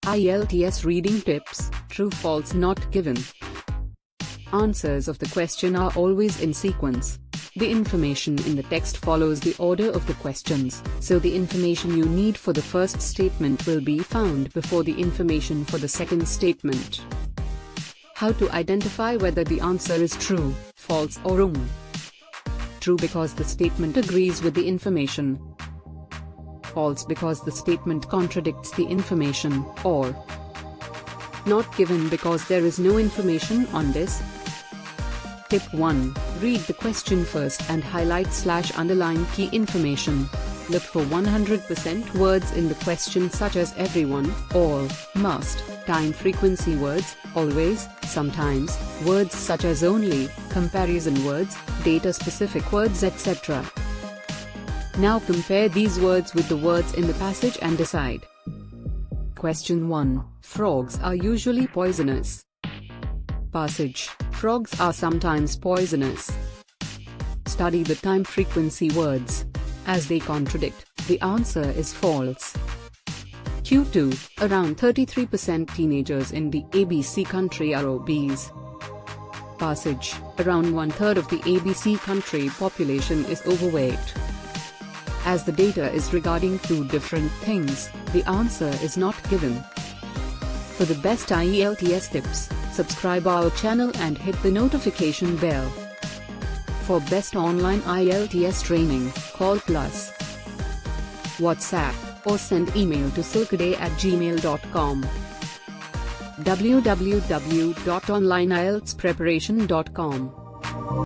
IELTS reading tips, true false not given. Answers of the question are always in sequence. The information in the text follows the order of the questions, so the information you need for the first statement will be found before the information for the second statement. How to identify whether the answer is true, false or wrong? True because the statement agrees with the information. False because the statement contradicts the information, or not given because there is no information on this. Tip 1. Read the question first and highlight/underline key information. Look for 100% words in the question such as everyone, all, must, time frequency words, always, sometimes, words such as only, comparison words, data-specific words, etc. Now compare these words with the words in the passage and decide. Question 1. Frogs are usually poisonous. Passage. Frogs are sometimes poisonous. Study the time frequency words. As they contradict, the answer is false. Q2. Around 33% teenagers in the ABC country are obese. Passage. Around 1/3 of the ABC country population is overweight. As the data is regarding two different things, the answer is not given. For the best IELTS tips, subscribe our channel and hit the notification bell. For best online IELTS training, call plus WhatsApp or send email to silkaday@gmail.com. www.onlineieltspreparation.com